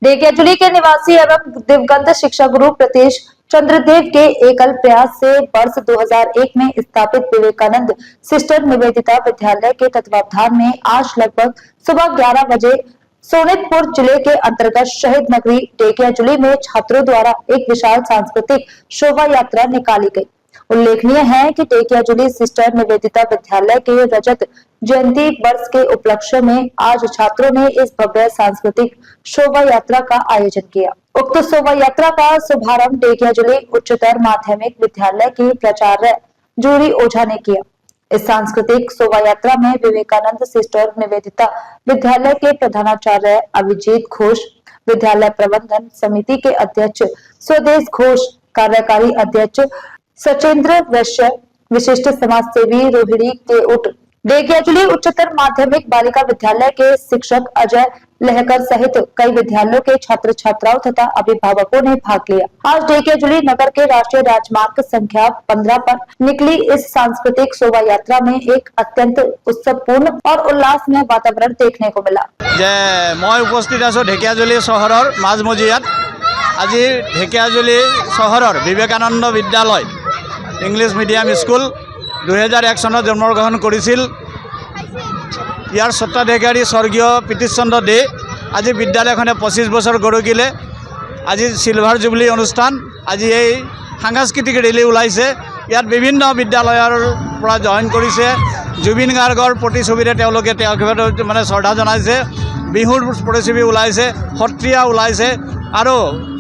ढेकियाजुली के निवासी एवं दिवंगत शिक्षा गुरु प्रतीश चंद्रदेव के एकल प्रयास से वर्ष 2001 में स्थापित विवेकानंद सिस्टर निवेदिता विद्यालय के तत्वावधान में आज लगभग सुबह 11 बजे सोनितपुर जिले के अंतर्गत शहीद नगरी ढेकियाजुली में छात्रों द्वारा एक विशाल सांस्कृतिक शोभा यात्रा निकाली गई। उल्लेखनीय है कि ढेकियाजुली सिस्टर निवेदिता विद्यालय के रजत जयंती वर्ष के उपलक्ष्य में आज छात्रों ने इस भव्य सांस्कृतिक शोभा यात्रा का आयोजन किया। उक्त शोभा यात्रा का शुभारंभ ढेकियाजुली उच्चतर माध्यमिक विद्यालय के प्राचार्य जूरी ओझा ने किया। इस सांस्कृतिक शोभा यात्रा में विवेकानंद सिस्टर निवेदिता विद्यालय के प्रधानाचार्य अभिजीत घोष, विद्यालय प्रबंधन समिति के अध्यक्ष स्वदेश घोष, कार्यकारी अध्यक्ष सचेंद्र वैश्य, विशिष्ट समाज सेवी रोहिणी केउट, ढेकियाजुली उच्चतर माध्यमिक बालिका विद्यालय के शिक्षक अजय लहकर सहित कई विद्यालयों के छात्र छात्राओं तथा अभिभावकों ने भाग लिया। आज ढेकियाजुली नगर के राष्ट्रीय राजमार्ग संख्या 15 पर निकली इस सांस्कृतिक शोभा यात्रा में एक अत्यंत उत्सवपूर्ण और उल्लासमय वातावरण देखने को मिला। मैं उपस्थित आছো ढेकियाजुली शहर माझमजियात। आज ढेकियाजुली शहर विवेकानंद विद्यालय इंग्लिश मीडियम स्कूल 2001 सনত जन्मग्रहण करिছিল। यार सत्ताधिकारी स्वर्गीय प्रीतिश चंद्र दे आज विद्यालयखने 25 बছৰ गरकिले। आज सिल्भार जुबली अनुष्ठान, आज ये सांस्कृतिक रैली ओलाइছে। यार विभिन्न विद्यालयर পৰা जॉइन करिছে। जुबिन गार्गर प्रतिछबिरे माने श्रद्धा जनाइছে। बिहुर प्रतिछबि ओलाइছে, सत्रिया ओलाइছে और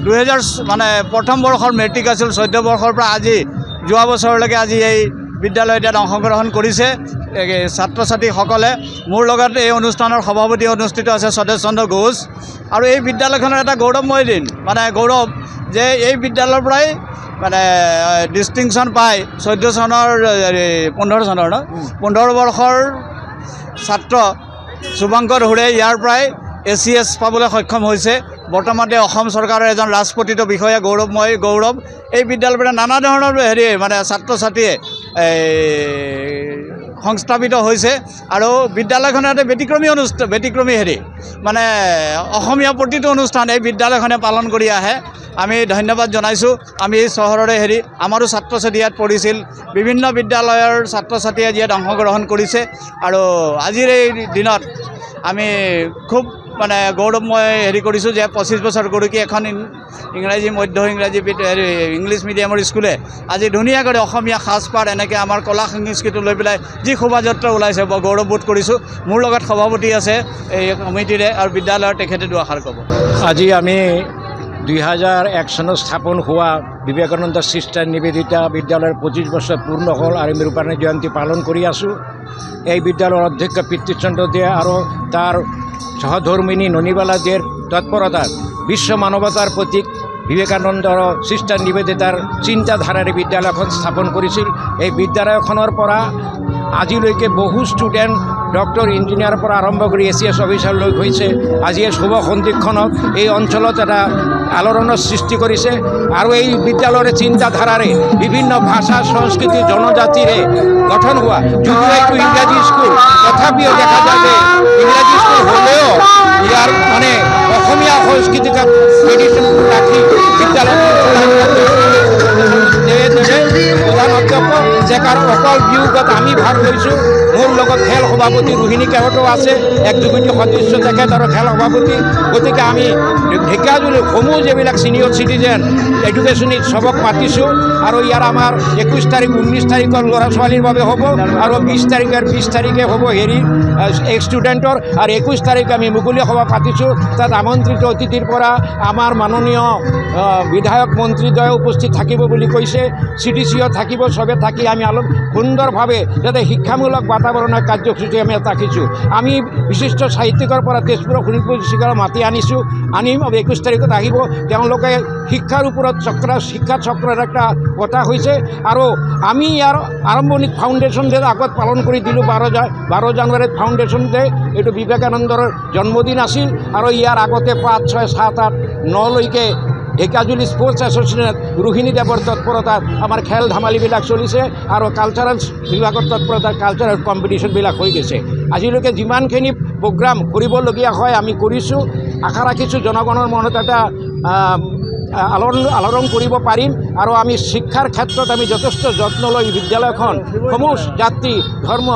2000 माने प्रथम वर्षर मेट्रिक आछिल 14 वर्षर পৰা আজি যোৱা বছৰলৈকে আজি এই विद्यालय अंशग्रहण करिছে छात्र छात्री सकले। मोर लगत এই অনুষ্ঠানৰ सभापति अनुष्ठित আছে स्वदेश चंद्र घोष। और এই विद्यालयखনৰ এটা गौरवमय दिन, माने गौरव जे এই विद्यालयर পৰাই মানে ডিষ্টিংশ্যন পায় 14 চনৰ 15 চনৰ 15 वर्षर छात्र शुभंकर हुरे यार पৰাই ACS पाবলৈ सक्षम হৈছে। बर्तमाने অসম सरकारेर एजन राजपत्रित विषय गौरवमय गौरव। এই বিদ্যালয়ৰ नाना धৰণৰ हेरि माने छात्र छात्रीয়ে সংস্থাপিত হৈছে और विद्यालयखने व्यतिक्रमी हेरि माने অসমীয়া प्रतिটো অনুষ্ঠান এই विद्यालयखने पालन करि आহে। आमी धन्यवाद जनाइছোঁ। आमी এই চহৰৰে हेरि आमारो छात्र छात्री ইয়াত पढ़िছিল। विभिन्न विद्यालयर छात्र छात्रीয়ে ইয়াত অংশগ্ৰহণ কৰিছে और আজিৰ এই দিনত आमी खूब माने गौरवमय हेरि करिছোঁ जे 25 बছৰ गरकि এখন इंग्राजी मध्य इंग्राजी इंग्लिश मीडियम स्कूले आज धुनिया करे অসমীয়া সাজপাৰ এনেকৈ আমাৰ কলা সংস্কৃতি লৈ পেলাই যি শোভাযাত্ৰা ওলাইছে বৰ গৌৰৱবোধ কৰিছোঁ। মোৰ লগত সভাপতি আছে এই কমিটিৰে আৰু বিদ্যালয়ৰ তেখেতে দুআষাৰ ক'ব। আজি আমি 2001 চনত স্থাপন हुआ विवेकानंद सिस्टर निवेदिता विद्यालय 25 बছৰ पूर्ण हल और विवेकानंद जयंती पालन करि आसु। এই বিদ্যালয়ের अध्यक्ष प्रीतिश चंद्र दे और तार सहधर्मिणी ननीबाला देर तत्परता विश्व मानवतार प्रतीक विवेकानंदर सिस्टर निवेदितार चिंताधारार विद्यालय स्थापन करिছিল। এই विद्यालयखনৰ পৰা আজিলৈকে বহু स्टूडेंट डॉक्टर इंजिनियर पर आरम्भ कर ACS अफिसार लग होइছে। आज এই शुभ सन्दिक्षणत এই অঞ্চলত এটা আলোড়নৰ সৃষ্টি কৰিছে और এই विद्यालयर चिंताधारारे विभिन्न भाषा संस्कृति जनजातिरे गठन हुआ যদিও একটু इंग्राजी स्कूल तथापिও দেখা যায় इंग्राजी स्कूल হলেও ইয়ার মানে অসমীয়া সংস্কৃতিক ট্রেডিশন রাখি বিদ্যালয় प्रधान अध्यक्ष जेकार अकल वियोगत आमी भाग लैছোঁ। मोर लगत खेल सभापति रोहिणी केउटो आछे, एक्जिक्यूटिव सदस्य तेखेत और खेल सभापति। गतिके आमी ढेकियाजुली समूह जेबिलाक सिनियर सिटिजेन एडुकेशनिक सबक मातिছোঁ और यार आमार 21 तारिख 19 तारिखर लड़ा छालीर भावे हब और 20 तारिखे हब हेरि एक स्टूडेंटर और 21 तारिख आमी मुकली सभा पातिছোঁ। तात आमंत्रित अतिथिर পৰা आमार माननीय विधायक मन्त्रीद्वय उपस्थित থাকিব বুলি কৈছে। CDCও থাকিব, সবে থাকি আমি আলো সুন্দৰভাৱে যাতে শিক্ষামূলক বাতাবৰণৰ কাৰ্যসূচী আমি ৰাখিছোঁ। আমি বিশিষ্ট সাহিত্যিকৰ পৰা তেজপুৰ শোণিতপুৰ ডিষ্ট্ৰিক্টৰ মাতি আনিছোঁ। আনিম 21 তাৰিখত আহিব। তেওঁলোকে শিক্ষাৰ ওপৰত শিক্ষা চক্ৰৰ একটা কথা হৈছে আৰু আমি ইয়াৰ আৰম্ভণিত ফাউণ্ডেশ্যন ডে আগত পালন কৰি দিলোঁ 12 জানুৱাৰীত ফাউণ্ডেশ্যন ডে। এইটো বিবেকানন্দৰ জন্মদিন আছিল আৰু ইয়াৰ আগতে 5, 6, 7, 8, 9 লৈকে ঢেকিয়াজুলি স্পোর্টস এসোসিয়েশন रोहिणी देवर तत्परता आमार खेल धामालीबिलाक चलिছে और कालचाराल विभागर तत्परता कालचाराल कम्पिटिशनबिलाक हो गए। आजिলৈকে যিমানখিনি प्रोग्राम करिबलगिया हय आमी करिছোঁ। আশা ৰাখিছোঁ জনগণৰ মনত এটা আলোড়ন কৰিব পাৰিম আৰু আমি শিক্ষাৰ ক্ষেত্ৰত আমি যথেষ্ট যত্ন লৈ বিদ্যালয়খন সমূহ জাতি ধৰ্ম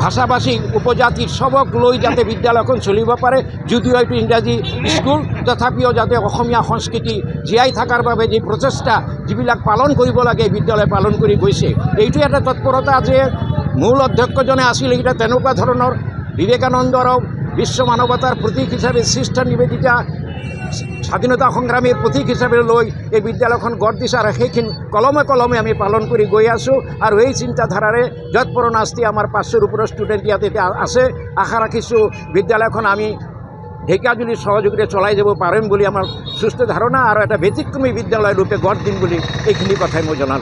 ভাষাভাষী উপজাতিৰ সবক লৈ যাতে বিদ্যালয়খন চলিব পাৰে যদিও এইটো ইংৰাজী স্কুল তথাপিও যাতে অসমীয়া সংস্কৃতি জীয়াই থকাৰ বাবে যি প্ৰচেষ্টা যিবিলাক পালন কৰিব লাগে বিদ্যালয় পালন কৰি গৈছে এইটো এটা তৎপৰতা যে মূল অধ্যক্ষজনে আছিল এইটা তেনেকুৱা ধৰণৰ বিবেকানন্দৰ বিশ্ব মানৱতাৰ প্ৰতীক হিচাপে সিস্টাৰ নিবেদিতা স্বাধীনতা সংগ্ৰামীৰ প্ৰতীক হিচাপে লৈ এই বিদ্যালয়খন গঢ় দিছে আৰু সেইখিনি কলমে কলমে আমি পালন কৰি গৈ আছোঁ আৰু এই চিন্তাধাৰাৰে যৎপৰ নাস্তি আমাৰ 500ৰ ওপৰৰ ষ্টুডেণ্ট ইয়াত এতিয়া আছে আশা ৰাখিছোঁ বিদ্যালয়খন আমি ঢেকিয়াজুলিৰ সহযোগিতাৰে চলাই যাব পাৰিম বুলি আমাৰ সুস্থ ধাৰণা আৰু এটা ব্যতিক্ৰমী বিদ্যালয় ৰূপে গঢ় দিম বুলি এইখিনি কথাই মই জনালোঁ